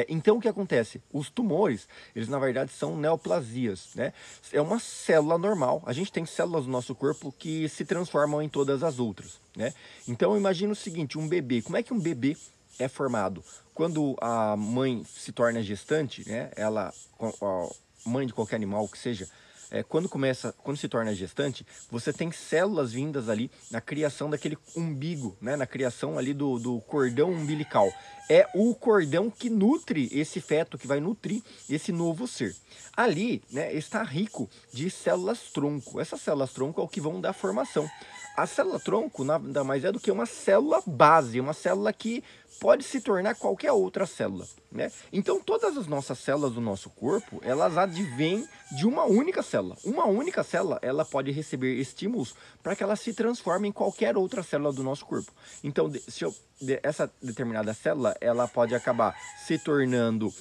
Então o que acontece? Os tumores, eles na verdade são neoplasias, né? É uma célula normal. A gente tem células no nosso corpo que se transformam em todas as outras, né? Então imagina o seguinte, um bebê. Como é que um bebê é formado? Quando a mãe se torna gestante, né? A mãe de qualquer animal que seja, quando se torna gestante, você tem células vindas ali na criação daquele umbigo, né? Na criação ali do cordão umbilical. É o cordão que nutre esse feto, que vai nutrir esse novo ser. Ali, né, está rico de células-tronco. Essas células-tronco é o que vão dar formação. A célula-tronco nada mais é do que uma célula base, uma célula que pode se tornar qualquer outra célula, né? Então todas as nossas células do nosso corpo, elas advêm de uma única célula. Uma única célula, ela pode receber estímulos para que ela se transforme em qualquer outra célula do nosso corpo. Então, essa determinada célula, ela pode acabar se tornando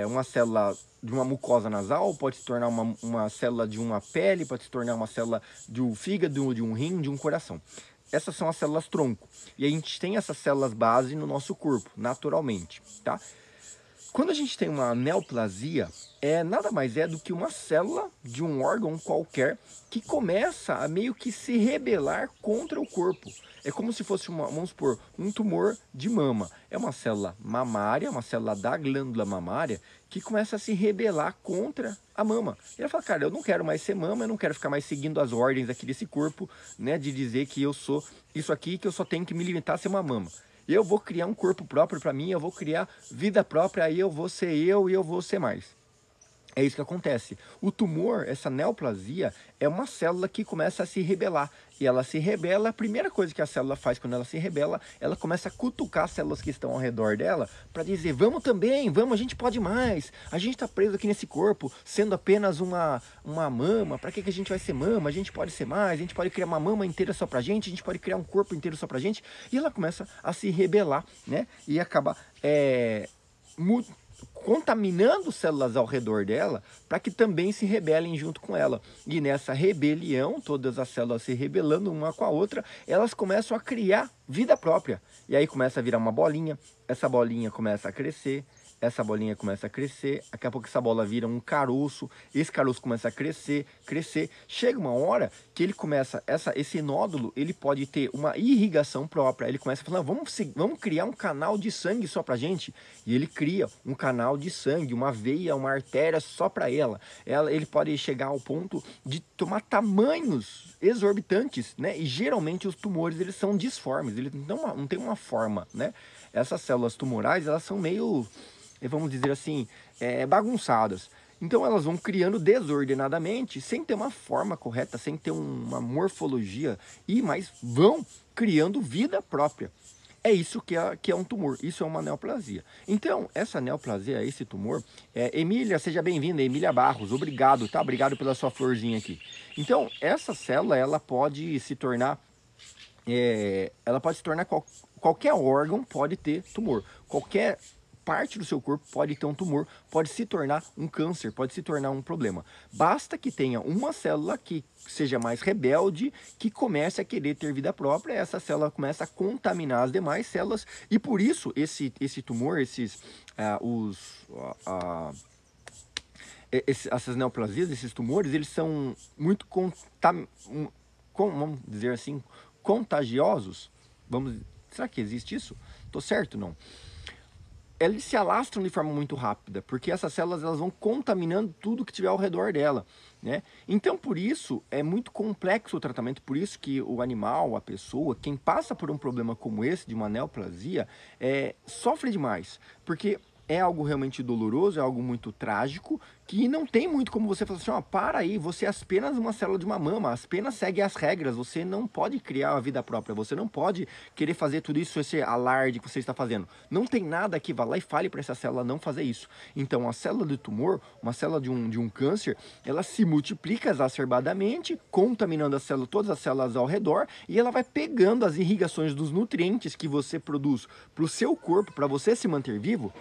uma célula de uma mucosa nasal, pode se tornar uma célula de uma pele, pode se tornar uma célula de um fígado, de um rim, de um coração. Essas são as células tronco. E a gente tem essas células base no nosso corpo, naturalmente, tá? Quando a gente tem uma neoplasia, nada mais é do que uma célula de um órgão qualquer que começa a meio que se rebelar contra o corpo. É como se fosse, vamos supor, um tumor de mama. É uma célula mamária, uma célula da glândula mamária, que começa a se rebelar contra a mama. E ela fala, cara, eu não quero mais ser mama, eu não quero ficar mais seguindo as ordens aqui desse corpo, né, de dizer que eu sou isso aqui, que eu só tenho que me limitar a ser uma mama. Eu vou criar um corpo próprio para mim, eu vou criar vida própria, aí eu vou ser eu e eu vou ser mais. É isso que acontece. O tumor, essa neoplasia, é uma célula que começa a se rebelar. E ela se rebela, a primeira coisa que a célula faz quando ela se rebela, ela começa a cutucar as células que estão ao redor dela para dizer, vamos também, vamos, a gente pode mais. A gente está preso aqui nesse corpo, sendo apenas uma mama, para que a gente vai ser mama? A gente pode ser mais, a gente pode criar uma mama inteira só pra gente, a gente pode criar um corpo inteiro só pra gente. E ela começa a se rebelar, né? E acaba contaminando células ao redor dela para que também se rebelem junto com ela. E nessa rebelião, todas as células se rebelando uma com a outra, elas começam a criar vida própria. E aí começa a virar uma bolinha, essa bolinha começa a crescer, essa bolinha começa a crescer, daqui a pouco essa bola vira um caroço, esse caroço começa a crescer, crescer. Chega uma hora que ele começa, esse nódulo, ele pode ter uma irrigação própria. Ele começa a falar, vamos criar um canal de sangue só pra gente. E ele cria um canal de sangue, uma veia, uma artéria só para ele pode chegar ao ponto de tomar tamanhos exorbitantes, né? E geralmente os tumores, eles são disformes, eles não têm uma forma, né? Essas células tumorais, elas são meio, vamos dizer assim, bagunçadas. Então elas vão criando desordenadamente, sem ter uma forma correta, sem ter uma morfologia, mas vão criando vida própria. É isso que é um tumor, isso é uma neoplasia. Então, essa neoplasia, esse tumor, Emília, seja bem-vinda, Emília Barros, obrigado, tá? Obrigado pela sua florzinha aqui. Então, essa célula, ela pode se tornar, qualquer órgão pode ter tumor, qualquer parte do seu corpo pode ter um tumor, pode se tornar um câncer, pode se tornar um problema. Basta que tenha uma célula que seja mais rebelde, que comece a querer ter vida própria, essa célula começa a contaminar as demais células, e por isso esse tumor, essas neoplasias, esses tumores, eles são muito vamos dizer assim, contagiosos. Será que existe isso? Tô certo, não? Eles se alastram de forma muito rápida, porque essas células elas vão contaminando tudo que tiver ao redor dela, né? Então, por isso, é muito complexo o tratamento, por isso que o animal, a pessoa, quem passa por um problema como esse, de uma neoplasia, sofre demais, porque é algo realmente doloroso, é algo muito trágico, que não tem muito como você falar assim, ó, para aí, você é apenas uma célula de uma mama, apenas segue as regras, você não pode criar uma vida própria, você não pode querer fazer tudo isso, esse alarde que você está fazendo. Não tem nada que vá lá e fale para essa célula não fazer isso. Então, a célula do tumor, uma célula de um câncer, ela se multiplica exacerbadamente, contaminando todas as células ao redor, e ela vai pegando as irrigações dos nutrientes que você produz para o seu corpo, para você se manter vivo,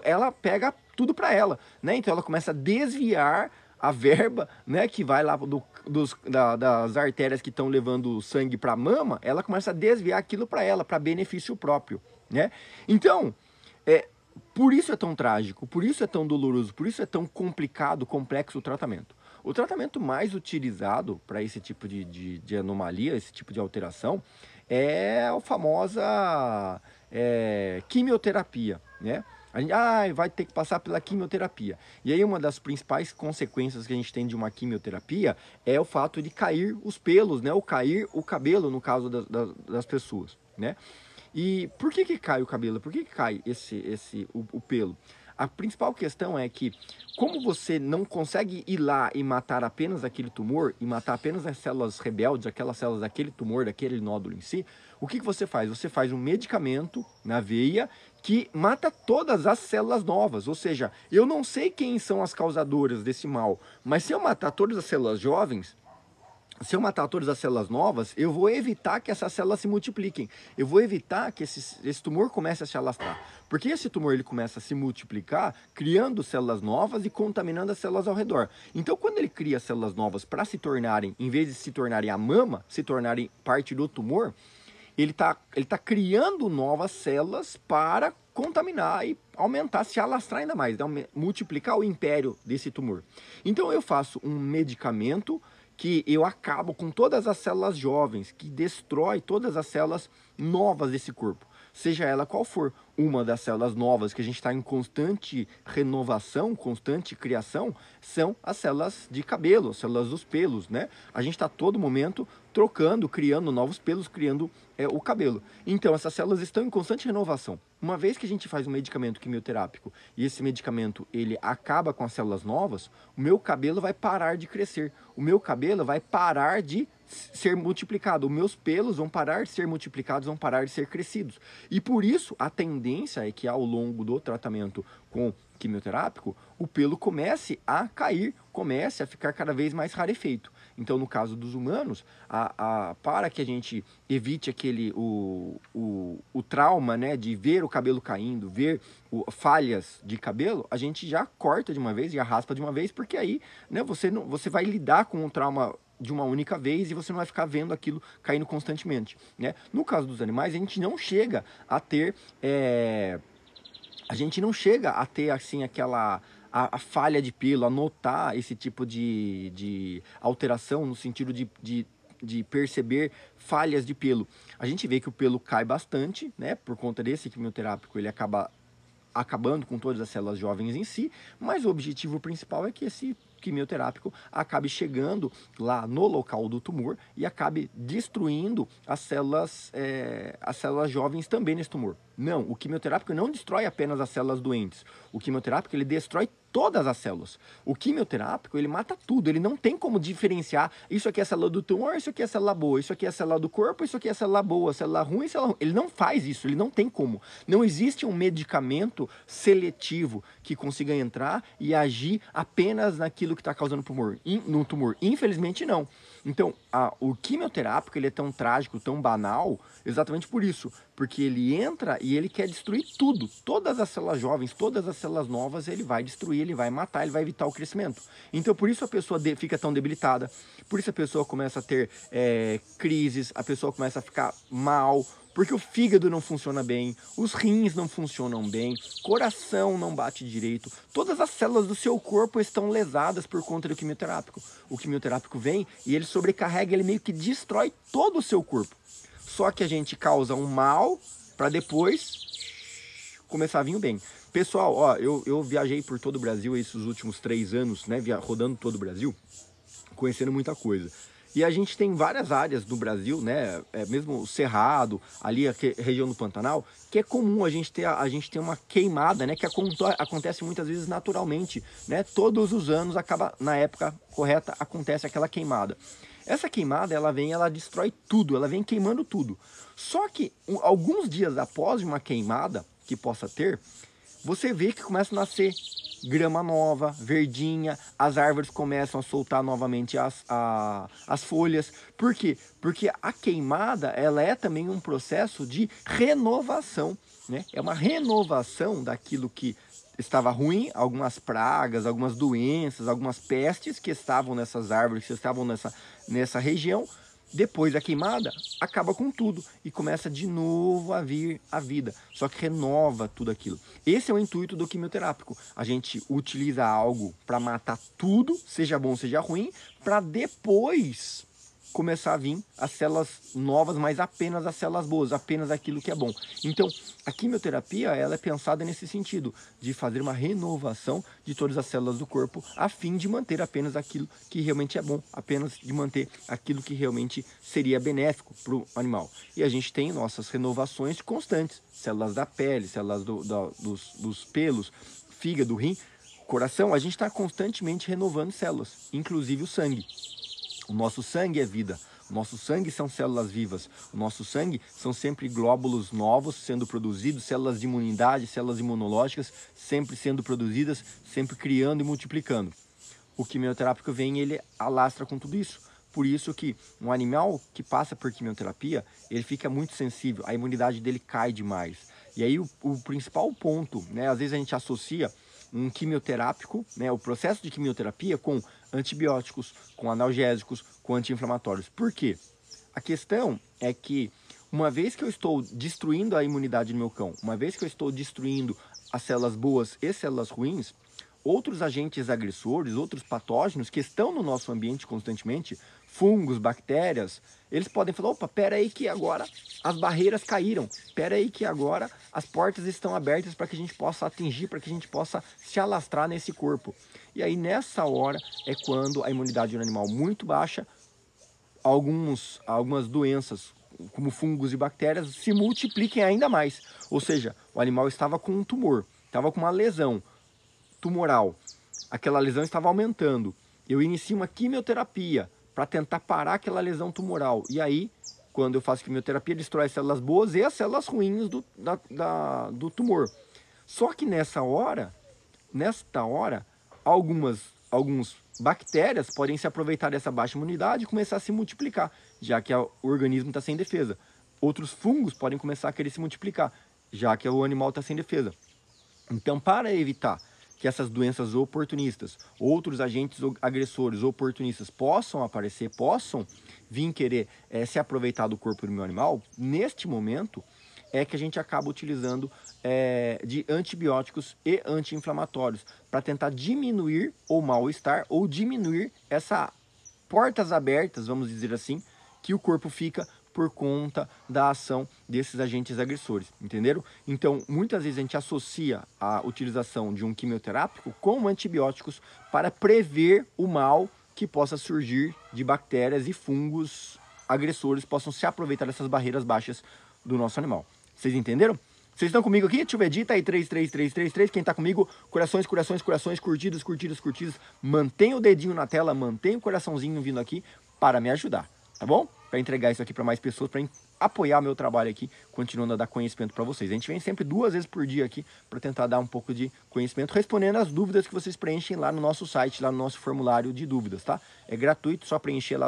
ela pega tudo para ela, né? Então ela começa a desviar a verba, né, que vai lá das artérias que estão levando sangue para a mama, ela começa a desviar aquilo para ela, para benefício próprio, né? Então, por isso é tão trágico, por isso é tão doloroso, por isso é tão complicado, complexo o tratamento. O tratamento mais utilizado para esse tipo de anomalia, esse tipo de alteração, é a famosa quimioterapia, né? A gente vai ter que passar pela quimioterapia. E aí uma das principais consequências que a gente tem de uma quimioterapia é o fato de cair os pelos, né? Ou cair o cabelo, no caso das pessoas, né? E por que cai o cabelo? Por que cai o pelo? A principal questão é que, como você não consegue ir lá e matar apenas aquele tumor, e matar apenas as células rebeldes, aquelas células daquele tumor, daquele nódulo em si, o que você faz? Você faz um medicamento na veia que mata todas as células novas. Ou seja, eu não sei quem são as causadoras desse mal, mas se eu matar todas as células jovens, se eu matar todas as células novas, eu vou evitar que essas células se multipliquem. Eu vou evitar que esse tumor comece a se alastrar. Porque esse tumor ele começa a se multiplicar, criando células novas e contaminando as células ao redor. Então, quando ele cria células novas para se tornarem, em vez de se tornarem a mama, se tornarem parte do tumor, ele tá criando novas células para contaminar e aumentar, se alastrar ainda mais, multiplicar o império desse tumor. Então, eu faço um medicamento que eu acabo com todas as células jovens, que destrói todas as células novas desse corpo. Seja ela qual for, uma das células novas que a gente está em constante renovação, constante criação, são as células de cabelo, as células dos pelos, né? A gente está a todo momento trocando, criando novos pelos, criando o cabelo. Então, essas células estão em constante renovação. Uma vez que a gente faz um medicamento quimioterápico e esse medicamento ele acaba com as células novas, o meu cabelo vai parar de crescer, o meu cabelo vai parar de ser multiplicado, os meus pelos vão parar de ser multiplicados, vão parar de ser crescidos. E por isso, a tendência é que ao longo do tratamento com quimioterápico, o pelo comece a cair, comece a ficar cada vez mais rarefeito. Então, no caso dos humanos, para que a gente evite o trauma, né, de ver o cabelo caindo, ver falhas de cabelo, a gente já corta de uma vez, já raspa de uma vez, porque aí, né, você vai lidar com o trauma de uma única vez e você não vai ficar vendo aquilo caindo constantemente, né? No caso dos animais, a gente não chega a ter assim a falha de pelo, a notar esse tipo de alteração no sentido de perceber falhas de pelo. A gente vê que o pelo cai bastante, né? Por conta desse quimioterápico, ele acaba acabando com todas as células jovens em si, mas o objetivo principal é que esse quimioterápico acabe chegando lá no local do tumor e acabe destruindo as células jovens também nesse tumor. Não, o quimioterápico não destrói apenas as células doentes. O quimioterápico ele destrói todas as células. O quimioterápico ele mata tudo, ele não tem como diferenciar isso aqui é a célula do tumor, isso aqui é a célula boa, isso aqui é a célula do corpo, isso aqui é a célula boa, a célula ruim, célula ruim. Ele não faz isso, ele não tem como. Não existe um medicamento seletivo que consiga entrar e agir apenas naquilo que está causando no tumor. Infelizmente não. Então, o quimioterápico ele é tão trágico, tão banal, exatamente por isso. Porque ele entra e ele quer destruir tudo. Todas as células jovens, todas as células novas, ele vai destruir, ele vai matar, ele vai evitar o crescimento. Então, por isso a pessoa fica tão debilitada, por isso a pessoa começa a ter crises, a pessoa começa a ficar mal, porque o fígado não funciona bem, os rins não funcionam bem, coração não bate direito, todas as células do seu corpo estão lesadas por conta do quimioterápico. O quimioterápico vem e ele sobrecarrega, ele meio que destrói todo o seu corpo. Só que a gente causa um mal para depois começar a vir o bem. Pessoal, ó, eu viajei por todo o Brasil esses últimos 3 anos, né, rodando todo o Brasil, conhecendo muita coisa. E a gente tem várias áreas do Brasil, né, mesmo o Cerrado, ali a região do Pantanal, que é comum a gente ter uma queimada, né, que acontece muitas vezes naturalmente, né, todos os anos na época correta, acontece aquela queimada. Essa queimada, ela destrói tudo, ela vem queimando tudo. Só que alguns dias após uma queimada que possa ter, você vê que começa a nascer grama nova, verdinha, as árvores começam a soltar novamente as folhas. Por quê? Porque a queimada, ela é também um processo de renovação, né? É uma renovação daquilo que estava ruim, algumas pragas, algumas doenças, algumas pestes que estavam nessas árvores, que estavam nessa região, Depois da queimada, acaba com tudo e começa de novo a vir a vida, só que renova tudo aquilo. Esse é o intuito do quimioterápico. A gente utiliza algo para matar tudo, seja bom, seja ruim, para depois começar a vir as células novas, mas apenas as células boas, apenas aquilo que é bom. Então, a quimioterapia, ela é pensada nesse sentido, de fazer uma renovação de todas as células do corpo, a fim de manter apenas aquilo que realmente é bom, apenas de manter aquilo que realmente seria benéfico para o animal. E a gente tem nossas renovações constantes, células da pele, células dos pelos, fígado, rim, coração, a gente está constantemente renovando células, inclusive o sangue. O nosso sangue é vida, o nosso sangue são células vivas, o nosso sangue são sempre glóbulos novos sendo produzidos, células de imunidade, células imunológicas sempre sendo produzidas, sempre criando e multiplicando. O quimioterápico vem e ele alastra com tudo isso. Por isso que um animal que passa por quimioterapia, ele fica muito sensível, a imunidade dele cai demais. E aí o principal ponto, né, às vezes a gente associa um quimioterápico, né, o processo de quimioterapia com antibióticos, com analgésicos, com anti-inflamatórios. Por quê? A questão é que uma vez que eu estou destruindo a imunidade do meu cão, uma vez que eu estou destruindo as células boas e células ruins, outros agentes agressores, outros patógenos que estão no nosso ambiente constantemente, fungos, bactérias, eles podem falar, opa, pera aí que agora as barreiras caíram, pera aí que agora as portas estão abertas para que a gente possa atingir, para que a gente possa se alastrar nesse corpo. E aí nessa hora é quando a imunidade do animal muito baixa, algumas doenças, como fungos e bactérias, se multipliquem ainda mais. Ou seja, o animal estava com um tumor, estava com uma lesão tumoral, aquela lesão estava aumentando. Eu inicio uma quimioterapia para tentar parar aquela lesão tumoral. E aí, quando eu faço quimioterapia, destrói as células boas e as células ruins do tumor. Só que nesta hora, algumas bactérias podem se aproveitar dessa baixa imunidade e começar a se multiplicar, já que o organismo está sem defesa. Outros fungos podem começar a querer se multiplicar, já que o animal está sem defesa. Então, para evitar que essas doenças oportunistas, outros agentes agressores oportunistas possam aparecer, possam vir querer se aproveitar do corpo do meu animal, neste momento é que a gente acaba utilizando de antibióticos e anti-inflamatórios para tentar diminuir o mal-estar ou diminuir essa portas abertas, vamos dizer assim, que o corpo fica por conta da ação desses agentes agressores, entenderam? Então, muitas vezes a gente associa a utilização de um quimioterápico com antibióticos para prever o mal que possa surgir de bactérias e fungos agressores possam se aproveitar dessas barreiras baixas do nosso animal. Vocês entenderam? Vocês estão comigo aqui? Deixa eu ver, digita aí 33333. Quem tá comigo, corações, corações, corações, curtidas, curtidas, curtidas. Mantenha o dedinho na tela, mantenha o coraçãozinho vindo aqui para me ajudar, tá bom? Para entregar isso aqui para mais pessoas, para apoiar meu trabalho aqui, continuando a dar conhecimento para vocês. A gente vem sempre 2 vezes por dia aqui para tentar dar um pouco de conhecimento, respondendo as dúvidas que vocês preenchem lá no nosso site, lá no nosso formulário de dúvidas, tá? É gratuito, só preencher lá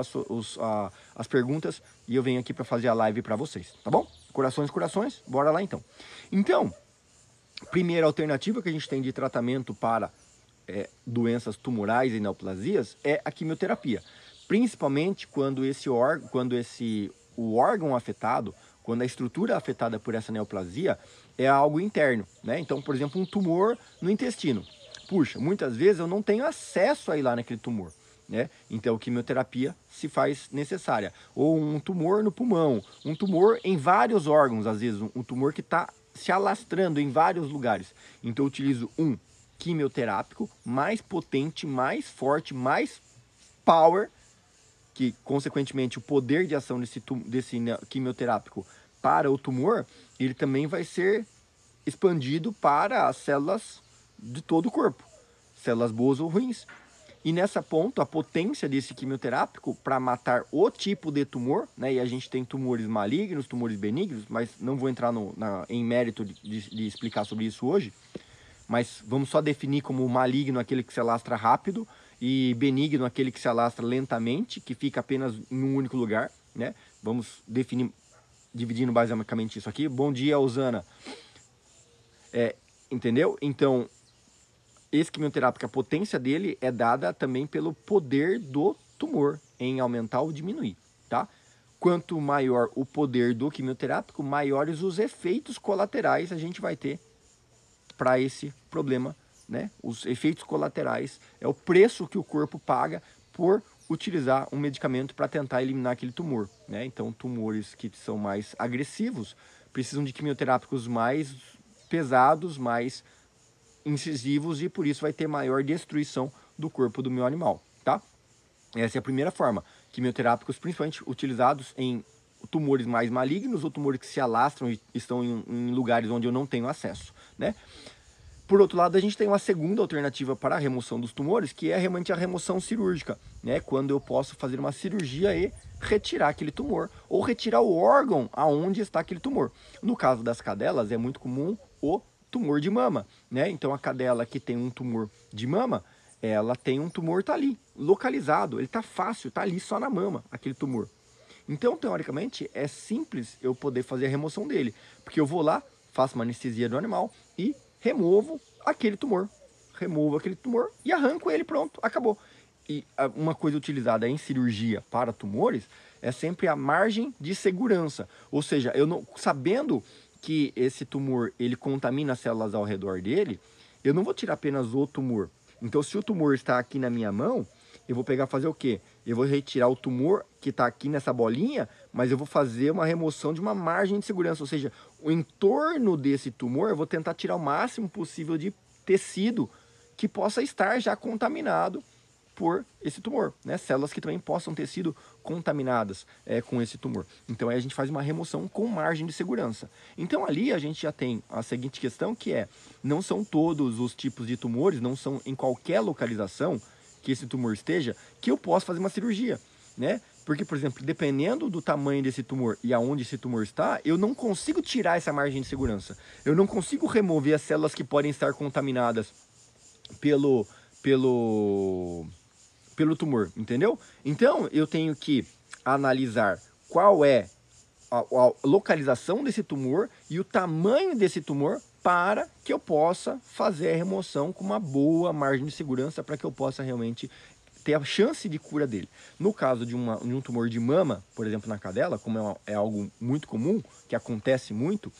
as perguntas e eu venho aqui para fazer a live para vocês, tá bom? Corações, corações, bora lá então. Então, primeira alternativa que a gente tem de tratamento para doenças tumorais e neoplasias é a quimioterapia. Principalmente quando o órgão afetado, quando a estrutura afetada por essa neoplasia é algo interno, né? Então, por exemplo, um tumor no intestino. Puxa, muitas vezes eu não tenho acesso a ir lá naquele tumor, né? Então, a quimioterapia se faz necessária. Ou um tumor no pulmão, um tumor em vários órgãos, às vezes um tumor que está se alastrando em vários lugares. Então, eu utilizo um quimioterápico mais potente, mais forte, mais power, que consequentemente o poder de ação desse quimioterápico para o tumor, ele também vai ser expandido para as células de todo o corpo, células boas ou ruins. E nessa ponto, a potência desse quimioterápico para matar o tipo de tumor, né? E a gente tem tumores malignos, tumores benignos, mas não vou entrar em mérito de explicar sobre isso hoje, mas vamos só definir como maligno aquele que se alastra rápido, e benigno aquele que se alastra lentamente, que fica apenas em um único lugar, né? Vamos definir, dividindo basicamente isso aqui. Bom dia, Osana. Entendeu? Então, esse quimioterápico, a potência dele é dada também pelo poder do tumor em aumentar ou diminuir, tá? quanto maior o poder do quimioterápico, maiores os efeitos colaterais a gente vai ter para esse problema, né? Os efeitos colaterais é o preço que o corpo paga por utilizar um medicamento para tentar eliminar aquele tumor, né? Então, tumores que são mais agressivos precisam de quimioterápicos mais pesados, mais incisivos, e por isso vai ter maior destruição do corpo do meu animal, tá? Essa é a primeira forma. Quimioterápicos principalmente utilizados em tumores mais malignos ou tumores que se alastram e estão em lugares onde eu não tenho acesso, né? Por outro lado, a gente tem uma segunda alternativa para a remoção dos tumores, que é realmente a remoção cirúrgica, né? Quando eu posso fazer uma cirurgia e retirar aquele tumor, ou retirar o órgão aonde está aquele tumor. No caso das cadelas, é muito comum o tumor de mama, né? Então, a cadela que tem um tumor de mama, ela tem um tumor, tá ali, localizado, ele tá fácil, tá ali só na mama, aquele tumor. Então, teoricamente, é simples eu poder fazer a remoção dele, porque eu vou lá, faço uma anestesia do animal e removo aquele tumor. Removo aquele tumor e arranco ele, pronto, acabou. E uma coisa utilizada em cirurgia para tumores é sempre a margem de segurança. Ou seja, eu não, sabendo que esse tumor ele contamina as células ao redor dele, eu não vou tirar apenas o tumor. Então, se o tumor está aqui na minha mão, eu vou pegar fazer o quê? Eu vou retirar o tumor que está aqui nessa bolinha, mas eu vou fazer uma remoção de uma margem de segurança. Ou seja, o entorno desse tumor, eu vou tentar tirar o máximo possível de tecido que possa estar já contaminado por esse tumor, né? Células que também possam ter sido contaminadas com esse tumor. Então aí a gente faz uma remoção com margem de segurança. Então ali a gente já tem a seguinte questão, que é, não são todos os tipos de tumores, não são em qualquer localização que esse tumor esteja, que eu posso fazer uma cirurgia, né? Porque, por exemplo, dependendo do tamanho desse tumor e aonde esse tumor está, eu não consigo tirar essa margem de segurança. Eu não consigo remover as células que podem estar contaminadas pelo tumor, entendeu? Então, eu tenho que analisar qual é a localização desse tumor e o tamanho desse tumor para que eu possa fazer a remoção com uma boa margem de segurança, para que eu possa realmente ter a chance de cura dele. No caso de um tumor de mama, por exemplo, na cadela, como é algo muito comum, que acontece muito,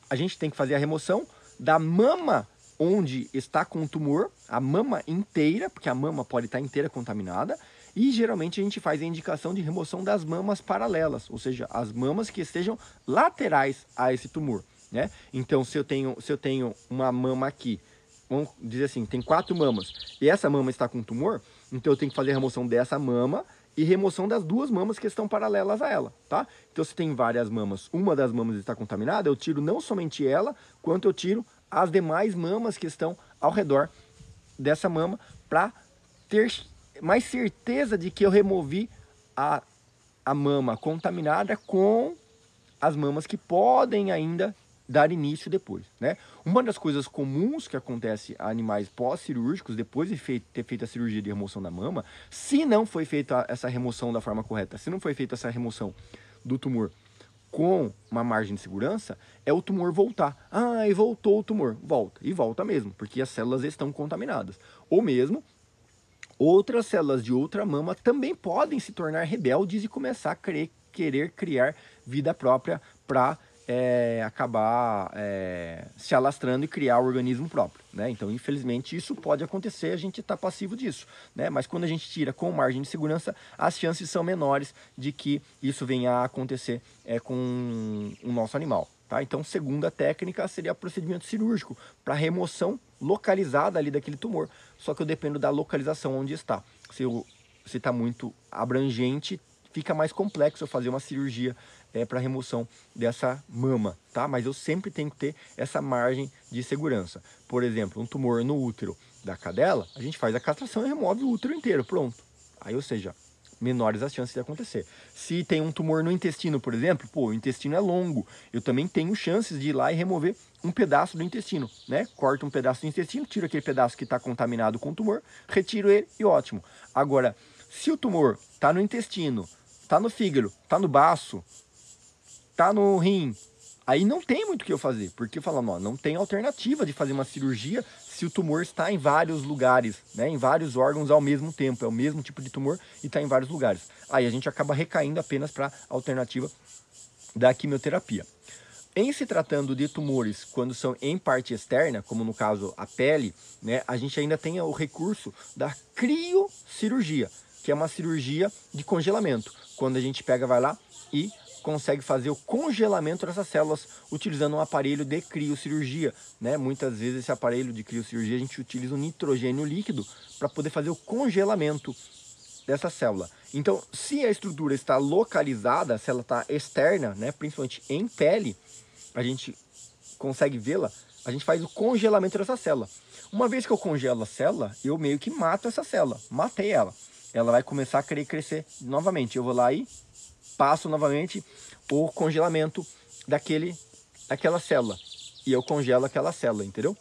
a gente tem que fazer a remoção da mama onde está com o tumor, a mama inteira, porque a mama pode estar inteira contaminada, e geralmente a gente faz a indicação de remoção das mamas paralelas, ou seja, as mamas que estejam laterais a esse tumor, né? Então, se eu tenho uma mama aqui, vamos dizer assim, tem 4 mamas, e essa mama está com tumor, então eu tenho que fazer a remoção dessa mama e remoção das 2 mamas que estão paralelas a ela, tá? Então, se tem várias mamas, uma das mamas está contaminada, eu tiro não somente ela, quanto eu tiro as demais mamas que estão ao redor dessa mama, para ter mais certeza de que eu removi a mama contaminada com as mamas que podem ainda dar início depois, né? Uma das coisas comuns que acontece a animais pós-cirúrgicos, depois de ter feito a cirurgia de remoção da mama, se não foi feita essa remoção da forma correta, se não foi feita essa remoção do tumor com uma margem de segurança, é o tumor voltar. Ah, e voltou o tumor. Volta. E volta mesmo, porque as células estão contaminadas. Ou mesmo, outras células de outra mama também podem se tornar rebeldes e começar a querer criar vida própria para acabar se alastrando e criar o organismo próprio, né? Então, infelizmente, isso pode acontecer, a gente está passivo disso, né? Mas quando a gente tira com margem de segurança, as chances são menores de que isso venha a acontecer com o nosso animal, tá? Então, segunda técnica seria o procedimento cirúrgico para remoção localizada ali daquele tumor. Só que eu dependo da localização onde está. Se está muito abrangente, fica mais complexo eu fazer uma cirurgia para remoção dessa mama, tá? Mas eu sempre tenho que ter essa margem de segurança. Por exemplo, um tumor no útero da cadela, a gente faz a castração e remove o útero inteiro, pronto. Aí, ou seja, menores as chances de acontecer. Se tem um tumor no intestino, por exemplo, o intestino é longo, eu também tenho chances de ir lá e remover um pedaço do intestino, né? Corto um pedaço do intestino, tiro aquele pedaço que está contaminado com o tumor, retiro ele e ótimo. Agora, se o tumor está no intestino, está no fígado, está no baço, tá no rim, Aí não tem muito o que eu fazer, porque falando, ó, não tem alternativa de fazer uma cirurgia se o tumor está em vários lugares, né, em vários órgãos ao mesmo tempo, é o mesmo tipo de tumor e está em vários lugares. Aí a gente acaba recaindo apenas para a alternativa da quimioterapia. Em se tratando de tumores quando são em parte externa, como no caso a pele, né, a gente ainda tem o recurso da criocirurgia, que é uma cirurgia de congelamento, quando a gente pega, vai lá e consegue fazer o congelamento dessas células utilizando um aparelho de criocirurgia, né? Muitas vezes esse aparelho de criocirurgia a gente utiliza o nitrogênio líquido para poder fazer o congelamento dessa célula. Então, se a estrutura está localizada, se ela está externa, né, principalmente em pele, a gente consegue vê-la, a gente faz o congelamento dessa célula. Uma vez que eu congelo a célula, eu meio que mato essa célula, matei ela. Ela vai começar a querer crescer novamente. Eu vou lá e passo novamente o congelamento daquela célula. E eu congelo aquela célula, entendeu?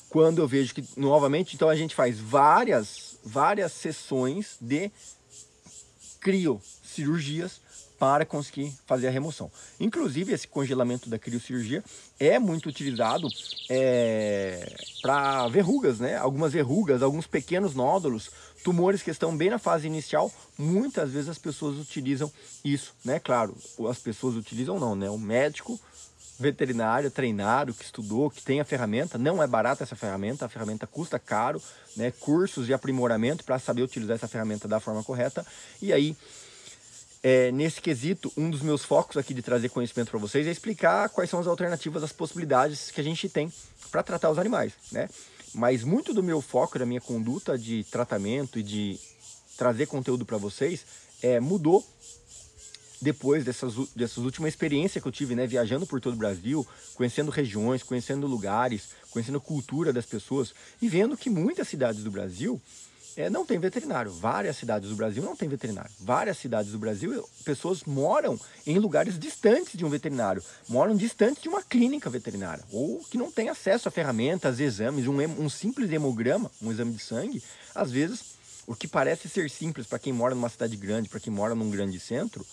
Quando eu vejo que, novamente, então a gente faz várias sessões de criocirurgias para conseguir fazer a remoção. Inclusive, esse congelamento da criocirurgia é muito utilizado para verrugas, né? Algumas verrugas, alguns pequenos nódulos, tumores que estão bem na fase inicial, muitas vezes as pessoas utilizam isso, né? Claro, as pessoas utilizam não, né? O médico veterinário treinado, que estudou, que tem a ferramenta, não é barata essa ferramenta, a ferramenta custa caro, né? Cursos de aprimoramento para saber utilizar essa ferramenta da forma correta. E aí, nesse quesito, um dos meus focos aqui de trazer conhecimento para vocês é explicar quais são as alternativas, as possibilidades que a gente tem para tratar os animais, né? Mas muito do meu foco, da minha conduta de tratamento e de trazer conteúdo para vocês, mudou depois dessas últimas experiências que eu tive, né, viajando por todo o Brasil, conhecendo regiões, conhecendo lugares, conhecendo a cultura das pessoas e vendo que muitas cidades do Brasil não tem veterinário. Várias cidades do Brasil não tem veterinário. Várias cidades do Brasil, pessoas moram em lugares distantes de um veterinário, moram distantes de uma clínica veterinária, ou que não tem acesso a ferramentas, exames, um simples hemograma, um exame de sangue. Às vezes, o que parece ser simples para quem mora numa cidade grande, para quem mora num grande centro,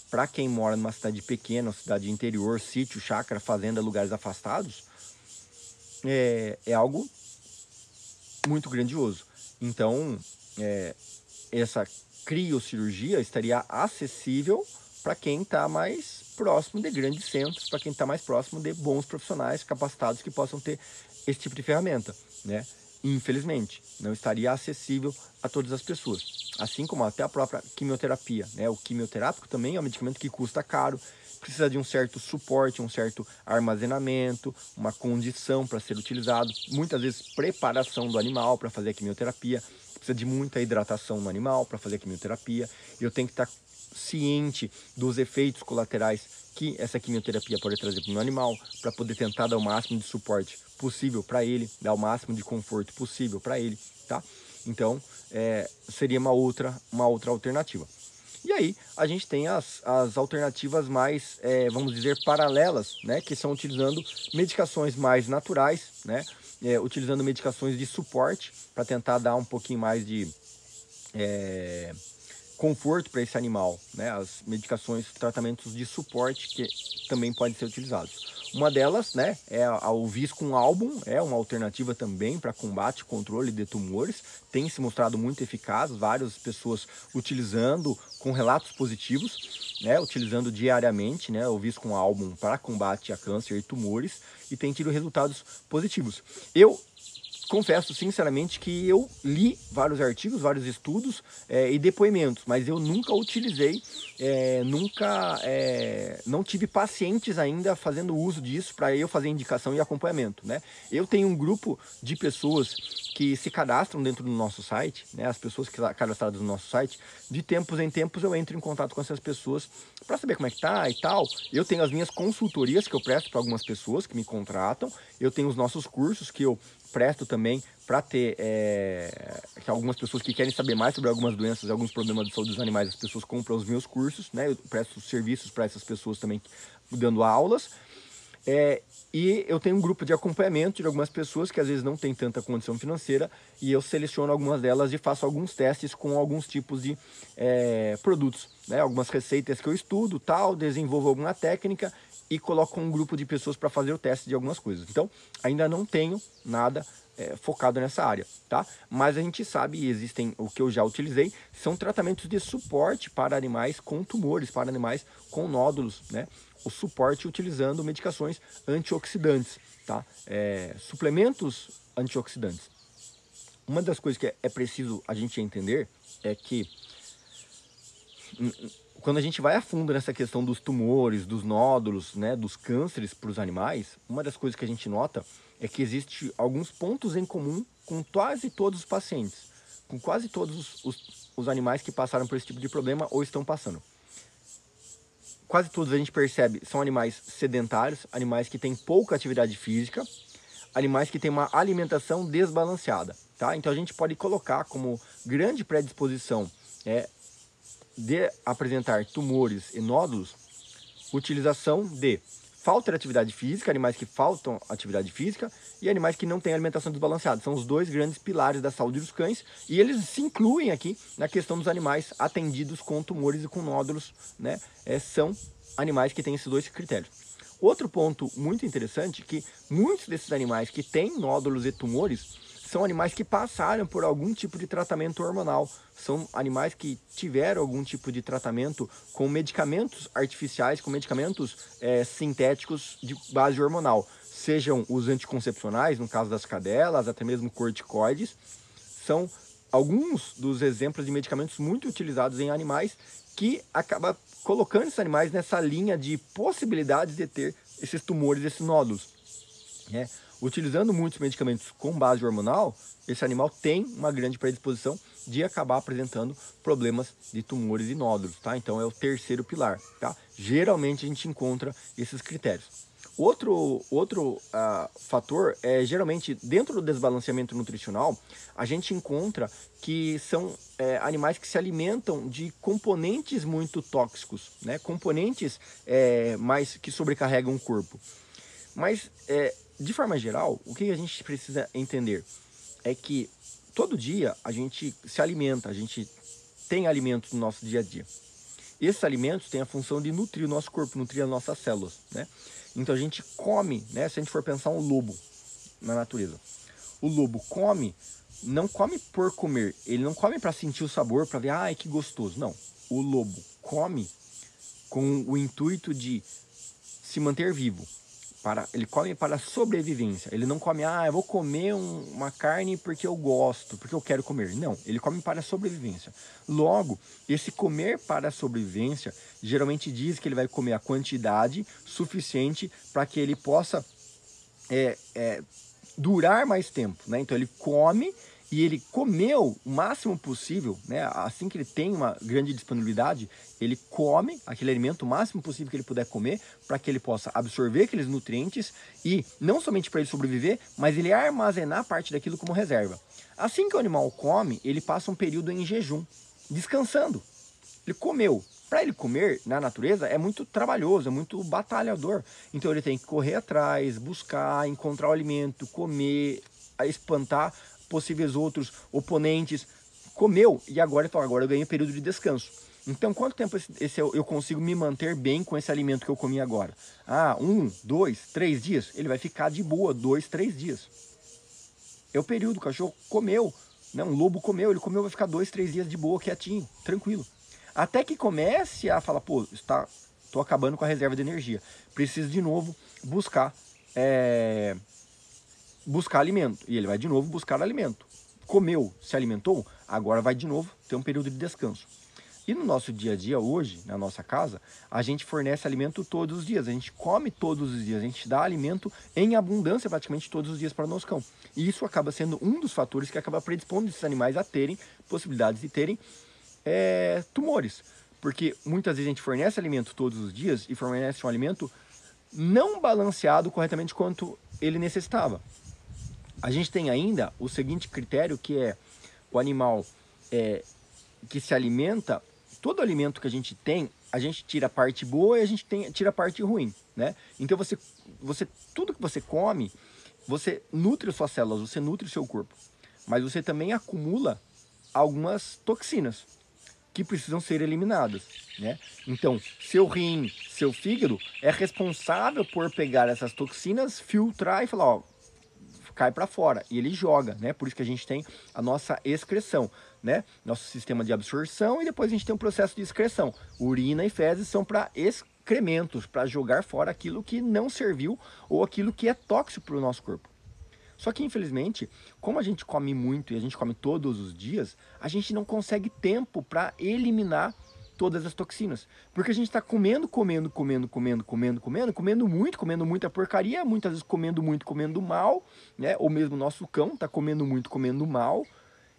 para quem mora numa cidade pequena, cidade interior, sítio, chácara, fazenda, lugares afastados, é algo muito grandioso. Então, essa criocirurgia estaria acessível para quem está mais próximo de grandes centros, para quem está mais próximo de bons profissionais capacitados que possam ter esse tipo de ferramenta, né? Infelizmente, não estaria acessível a todas as pessoas. Assim como até a própria quimioterapia, né? O quimioterápico também é um medicamento que custa caro, precisa de um certo suporte, um certo armazenamento, uma condição para ser utilizado, muitas vezes preparação do animal para fazer a quimioterapia, precisa de muita hidratação no animal para fazer a quimioterapia. Eu tenho que estar ciente dos efeitos colaterais que essa quimioterapia pode trazer para o meu animal, para poder tentar dar o máximo de suporte possível para ele, dar o máximo de conforto possível para ele, tá? Então, seria uma outra alternativa. E aí, a gente tem as alternativas mais, vamos dizer, paralelas, né? Que são utilizando medicações mais naturais, né? Utilizando medicações de suporte para tentar dar um pouquinho mais de conforto para esse animal, né? As medicações, tratamentos de suporte que também podem ser utilizados. Uma delas, né, é o Viscum album, é uma alternativa também para combate e controle de tumores, tem se mostrado muito eficaz, várias pessoas utilizando com relatos positivos, né, utilizando diariamente, né, o Viscum album para combate a câncer e tumores e tem tido resultados positivos. Eu confesso sinceramente que eu li vários artigos, vários estudos e depoimentos, mas eu nunca utilizei, não tive pacientes ainda fazendo uso disso para eu fazer indicação e acompanhamento, né? Eu tenho um grupo de pessoas que se cadastram dentro do nosso site, né? As pessoas que cadastradas no nosso site, de tempos em tempos eu entro em contato com essas pessoas para saber como é que tá e tal. Eu tenho as minhas consultorias que eu presto para algumas pessoas que me contratam, eu tenho os nossos cursos que eu presto também para ter que algumas pessoas que querem saber mais sobre algumas doenças, alguns problemas de saúde dos animais, as pessoas compram os meus cursos, né? Eu presto serviços para essas pessoas também, dando aulas. E eu tenho um grupo de acompanhamento de algumas pessoas que às vezes não tem tanta condição financeira e eu seleciono algumas delas e faço alguns testes com alguns tipos de produtos, né? Algumas receitas que eu estudo, tal, desenvolvo alguma técnica e coloco um grupo de pessoas para fazer o teste de algumas coisas. Então, ainda não tenho nada focado nessa área, tá? Mas a gente sabe, existem, o que eu já utilizei, são tratamentos de suporte para animais com tumores, para animais com nódulos, né? O suporte utilizando medicações antioxidantes, tá? Suplementos antioxidantes. Uma das coisas que é preciso a gente entender é que quando a gente vai a fundo nessa questão dos tumores, dos nódulos, né, dos cânceres para os animais, uma das coisas que a gente nota é que existe alguns pontos em comum com quase todos os pacientes, com quase todos os animais que passaram por esse tipo de problema ou estão passando. Quase todos a gente percebe são animais sedentários, animais que têm pouca atividade física, animais que têm uma alimentação desbalanceada, tá? Então a gente pode colocar como grande predisposição de apresentar tumores e nódulos, utilização de falta de atividade física, animais que faltam atividade física e animais que não têm alimentação desbalanceada. São os dois grandes pilares da saúde dos cães e eles se incluem aqui na questão dos animais atendidos com tumores e com nódulos, né? São animais que têm esses dois critérios. Outro ponto muito interessante é que muitos desses animais que têm nódulos e tumores são animais que passaram por algum tipo de tratamento hormonal, são animais que tiveram algum tipo de tratamento com medicamentos artificiais, com medicamentos sintéticos de base hormonal, sejam os anticoncepcionais, no caso das cadelas, até mesmo corticoides, são alguns dos exemplos de medicamentos muito utilizados em animais que acaba colocando esses animais nessa linha de possibilidades de ter esses tumores, esses nódulos, né? Utilizando muitos medicamentos com base hormonal, esse animal tem uma grande predisposição de acabar apresentando problemas de tumores e nódulos, tá? Então é o terceiro pilar, tá? Geralmente a gente encontra esses critérios. Outro fator é, geralmente, dentro do desbalanceamento nutricional, a gente encontra que são animais que se alimentam de componentes muito tóxicos, né? Componentes mais que sobrecarregam o corpo. Mas, de forma geral, o que a gente precisa entender é que todo dia a gente se alimenta, a gente tem alimentos no nosso dia a dia. Esses alimentos têm a função de nutrir o nosso corpo, nutrir as nossas células, né? Então a gente come, né? Se a gente for pensar um lobo na natureza, o lobo come, não come por comer, ele não come para sentir o sabor, para ver, ai, que gostoso. Não, o lobo come com o intuito de se manter vivo. Ele come para sobrevivência. Ele não come, eu vou comer uma carne porque eu gosto, porque eu quero comer. Não, ele come para sobrevivência. Logo, esse comer para sobrevivência geralmente diz que ele vai comer a quantidade suficiente para que ele possa durar mais tempo, né? Então ele come e ele comeu o máximo possível, né? Assim que ele tem uma grande disponibilidade, ele come aquele alimento o máximo possível que ele puder comer para que ele possa absorver aqueles nutrientes e não somente para ele sobreviver, mas ele armazenar parte daquilo como reserva. Assim que o animal come, ele passa um período em jejum, descansando. Ele comeu. Para ele comer na natureza é muito trabalhoso, é muito batalhador. Então ele tem que correr atrás, buscar, encontrar o alimento, comer, espantar possíveis outros oponentes. Comeu e agora ele fala, agora eu ganhei um período de descanso. Então quanto tempo eu consigo me manter bem com esse alimento que eu comi agora? 1, 2, 3 dias? Ele vai ficar de boa 2, 3 dias. É o período, o cachorro comeu, né? Um lobo comeu, ele comeu, vai ficar 2, 3 dias de boa, quietinho, tranquilo. Até que comece a falar, pô, tô acabando com a reserva de energia. Preciso de novo buscar alimento. E ele vai de novo buscar alimento. Comeu, se alimentou, agora vai de novo ter um período de descanso. E no nosso dia a dia hoje, na nossa casa, a gente fornece alimento todos os dias. A gente come todos os dias. A gente dá alimento em abundância praticamente todos os dias para o nosso cão. E isso acaba sendo um dos fatores que acaba predispondo esses animais a terem possibilidades de terem tumores. Porque muitas vezes a gente fornece alimento todos os dias e fornece um alimento não balanceado corretamente quanto ele necessitava. A gente tem ainda o seguinte critério, que é o animal que se alimenta, todo alimento que a gente tem, a gente tira a parte boa e a gente tira a parte ruim, né? Então tudo que você come, você nutre as suas células, você nutre o seu corpo, mas você também acumula algumas toxinas. que precisam ser eliminadas, né? Então, seu rim, seu fígado é responsável por pegar essas toxinas, filtrar e falar, ó, cai para fora, e ele joga, né? Por isso que a gente tem a nossa excreção, né? Nosso sistema de absorção, e depois a gente tem um processo de excreção. Urina e fezes são para excrementos, para jogar fora aquilo que não serviu ou aquilo que é tóxico para o nosso corpo. Só que, infelizmente, como a gente come muito e a gente come todos os dias, a gente não consegue tempo para eliminar todas as toxinas. Porque a gente está comendo muito, comendo muita porcaria, muitas vezes comendo muito, comendo mal, né? Ou mesmo o nosso cão está comendo muito, comendo mal.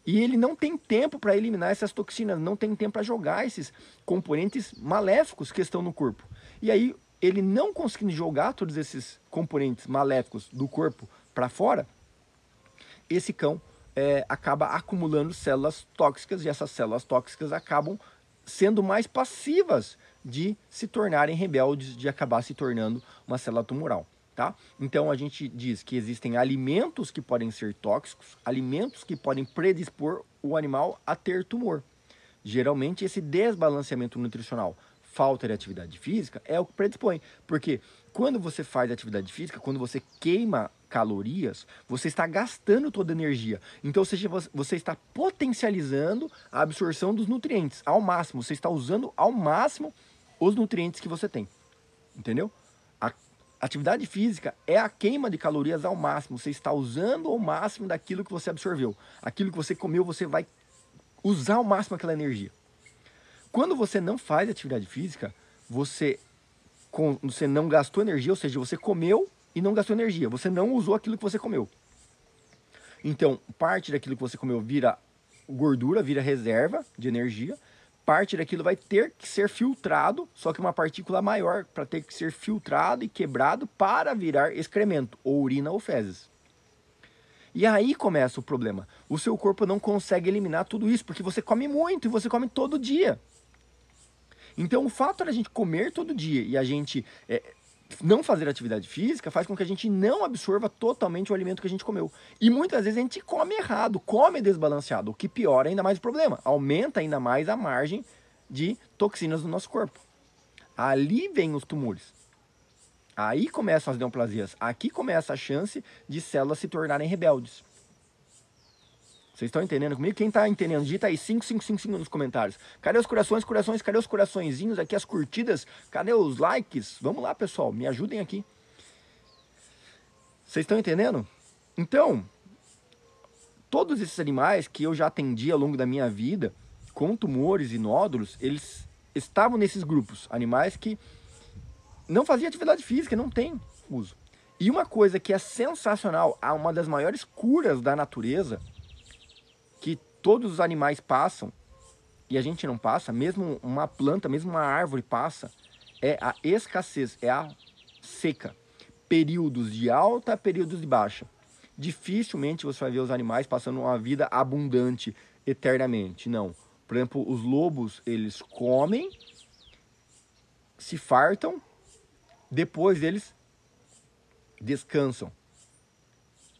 E ele não tem tempo para eliminar essas toxinas, não tem tempo para jogar esses componentes maléficos que estão no corpo. E aí, ele não conseguindo jogar todos esses componentes maléficos do corpo para fora, esse cão acaba acumulando células tóxicas, e essas células tóxicas acabam sendo mais passivas de se tornarem rebeldes, de acabar se tornando uma célula tumoral, tá? Então a gente diz que existem alimentos que podem ser tóxicos, alimentos que podem predispor o animal a ter tumor. Geralmente esse desbalanceamento nutricional, falta de atividade física, é o que predispõe, porque quando você faz atividade física, quando você queima calorias, você está gastando toda a energia. Então, ou seja, você está potencializando a absorção dos nutrientes ao máximo. Você está usando ao máximo os nutrientes que você tem. Entendeu? A atividade física é a queima de calorias ao máximo. Você está usando ao máximo daquilo que você absorveu. Aquilo que você comeu, você vai usar ao máximo aquela energia. Quando você não faz atividade física, você não gastou energia, ou seja, você comeu e não gastou energia, você não usou aquilo que você comeu. Então, parte daquilo que você comeu vira gordura, vira reserva de energia, parte daquilo vai ter que ser filtrado, só que uma partícula maior para ter que ser filtrado e quebrado para virar excremento, ou urina ou fezes. E aí começa o problema. O seu corpo não consegue eliminar tudo isso, porque você come muito e você come todo dia. Então, o fato da gente comer todo dia e a gente não fazer atividade física faz com que a gente não absorva totalmente o alimento que a gente comeu. E muitas vezes a gente come errado, come desbalanceado, o que piora ainda mais o problema. Aumenta ainda mais a margem de toxinas no nosso corpo. Ali vem os tumores. Aí começam as neoplasias. Aqui começa a chance de células se tornarem rebeldes. Vocês estão entendendo comigo? Quem está entendendo, digita aí 5555 nos comentários. Cadê os corações, corações? Cadê os coraçõezinhos aqui, as curtidas? Cadê os likes? Vamos lá, pessoal, me ajudem aqui. Vocês estão entendendo? Então, todos esses animais que eu já atendi ao longo da minha vida, com tumores e nódulos, eles estavam nesses grupos. Animais que não faziam atividade física, não tem uso. E uma coisa que é sensacional, uma das maiores curas da natureza, que todos os animais passam, e a gente não passa, mesmo uma planta, mesmo uma árvore passa, é a escassez, é a seca. Períodos de alta, períodos de baixa. Dificilmente você vai ver os animais passando uma vida abundante eternamente, não. Por exemplo, os lobos, eles comem, se fartam, depois eles descansam.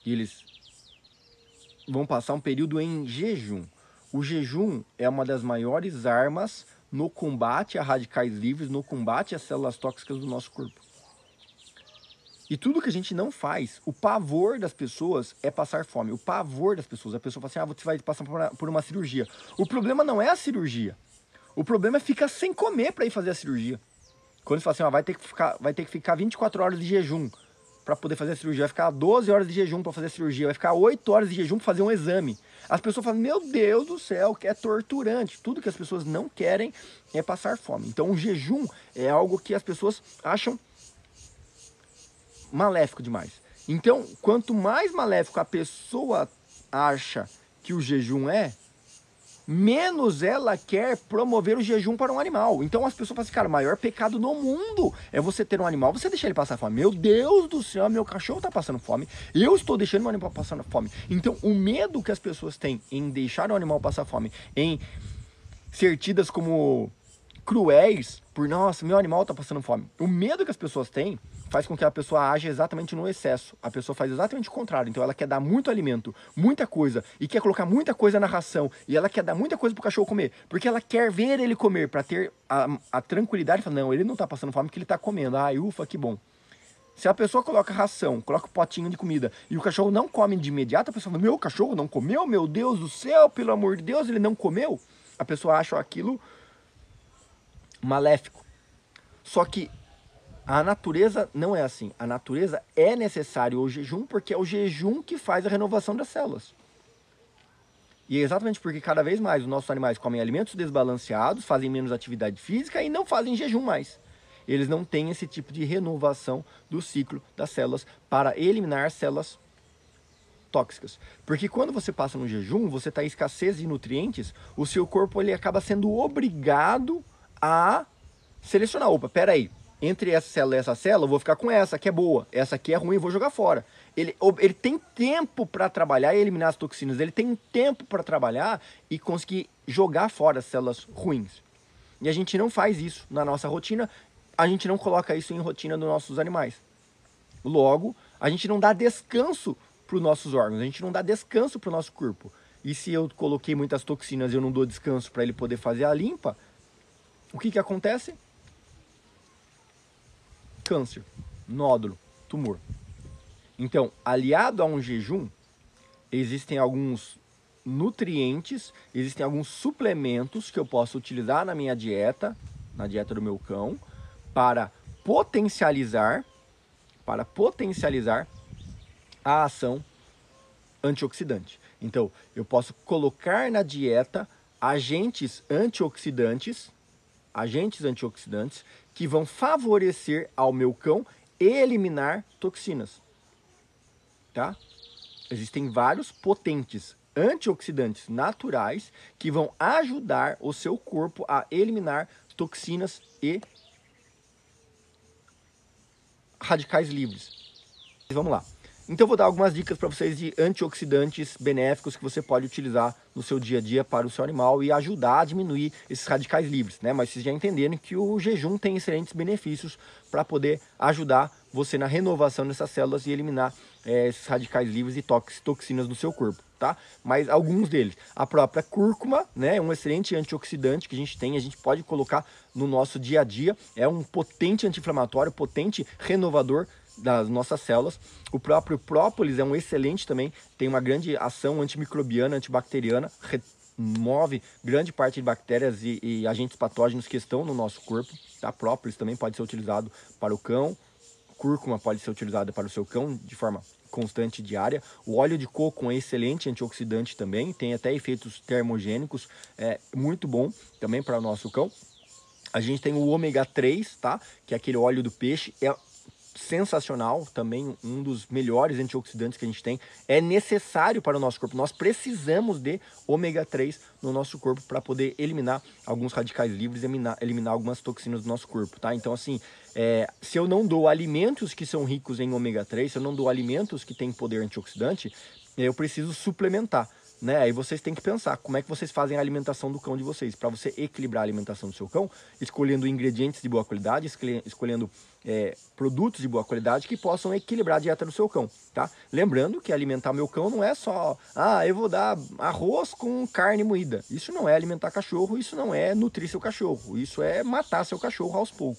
E eles vão passar um período em jejum. O jejum é uma das maiores armas no combate a radicais livres, no combate às células tóxicas do nosso corpo. E tudo que a gente não faz, o pavor das pessoas é passar fome. O pavor das pessoas, a pessoa fala assim, você vai passar por uma cirurgia. O problema não é a cirurgia. O problema é ficar sem comer para ir fazer a cirurgia. Quando você fala assim, vai ter que ficar 24 horas de jejum para poder fazer a cirurgia, vai ficar 12 horas de jejum para fazer a cirurgia, vai ficar 8 horas de jejum para fazer um exame. As pessoas falam, meu Deus do céu, que é torturante. Tudo que as pessoas não querem é passar fome. Então o jejum é algo que as pessoas acham maléfico demais. Então, quanto mais maléfico a pessoa acha que o jejum é, menos ela quer promover o jejum para um animal. Então as pessoas falam assim, cara, o maior pecado no mundo é você ter um animal, você deixar ele passar fome. Meu Deus do céu, meu cachorro está passando fome, eu estou deixando o animal passando fome. Então o medo que as pessoas têm em deixar o animal passar fome, em ser tidas como cruéis por, nossa, meu animal tá passando fome. O medo que as pessoas têm faz com que a pessoa age exatamente no excesso. A pessoa faz exatamente o contrário. Então ela quer dar muito alimento, muita coisa, e quer colocar muita coisa na ração, e ela quer dar muita coisa pro cachorro comer, porque ela quer ver ele comer, para ter a tranquilidade e falar, não, ele não tá passando fome porque ele tá comendo. Ai, ufa, que bom. Se a pessoa coloca ração, coloca um potinho de comida e o cachorro não come de imediato, a pessoa fala, meu cachorro não comeu? Meu Deus do céu, pelo amor de Deus, ele não comeu? A pessoa acha aquilo maléfico. Só que a natureza não é assim. A natureza é necessário o jejum porque é o jejum que faz a renovação das células. E é exatamente porque cada vez mais os nossos animais comem alimentos desbalanceados, fazem menos atividade física e não fazem jejum mais. Eles não têm esse tipo de renovação do ciclo das células para eliminar células tóxicas. Porque quando você passa no jejum, você está em escassez de nutrientes, o seu corpo ele acaba sendo obrigado a selecionar. Opa, peraí, entre essa célula eu vou ficar com essa que é boa, essa aqui é ruim, eu vou jogar fora. Ele tem tempo para trabalhar e eliminar as toxinas, ele tem tempo para trabalhar e conseguir jogar fora as células ruins. E a gente não faz isso na nossa rotina, a gente não coloca isso em rotina dos nossos animais. Logo, a gente não dá descanso para os nossos órgãos, a gente não dá descanso para o nosso corpo. E se eu coloquei muitas toxinas e eu não dou descanso para ele poder fazer a limpa, o que acontece? Câncer, nódulo, tumor. Então, aliado a um jejum, existem alguns nutrientes, existem alguns suplementos que eu posso utilizar na minha dieta, na dieta do meu cão, para potencializar a ação antioxidante. Então, eu posso colocar na dieta agentes antioxidantes que vão favorecer ao meu cão eliminar toxinas, tá? Existem vários potentes antioxidantes naturais que vão ajudar o seu corpo a eliminar toxinas e radicais livres. Vamos lá. Então eu vou dar algumas dicas para vocês de antioxidantes benéficos que você pode utilizar no seu dia a dia para o seu animal e ajudar a diminuir esses radicais livres, né? Mas vocês já entenderam que o jejum tem excelentes benefícios para poder ajudar você na renovação dessas células e eliminar esses radicais livres e toxinas do seu corpo, tá? Mas alguns deles, a própria cúrcuma, né? É um excelente antioxidante que a gente pode colocar no nosso dia a dia, é um potente anti-inflamatório, potente renovador das nossas células. O próprio própolis é um excelente também, tem uma grande ação antimicrobiana, antibacteriana, remove grande parte de bactérias e agentes patógenos que estão no nosso corpo, tá? Própolis também pode ser utilizado para o cão, cúrcuma pode ser utilizada para o seu cão de forma constante e diária. O óleo de coco é um excelente antioxidante também, tem até efeitos termogênicos, é muito bom também para o nosso cão. A gente tem o ômega 3, tá? Que é aquele óleo do peixe, é sensacional, também um dos melhores antioxidantes que a gente tem, é necessário para o nosso corpo, nós precisamos de ômega 3 no nosso corpo para poder eliminar alguns radicais livres, eliminar algumas toxinas do nosso corpo, tá? Então assim, se eu não dou alimentos que são ricos em ômega 3, se eu não dou alimentos que têm poder antioxidante, eu preciso suplementar, né? Aí vocês têm que pensar como é que vocês fazem a alimentação do cão de vocês, para você equilibrar a alimentação do seu cão, escolhendo ingredientes de boa qualidade, escolhendo produtos de boa qualidade que possam equilibrar a dieta do seu cão, tá? Lembrando que alimentar meu cão não é só, eu vou dar arroz com carne moída. Isso não é alimentar cachorro, isso não é nutrir seu cachorro, isso é matar seu cachorro aos poucos.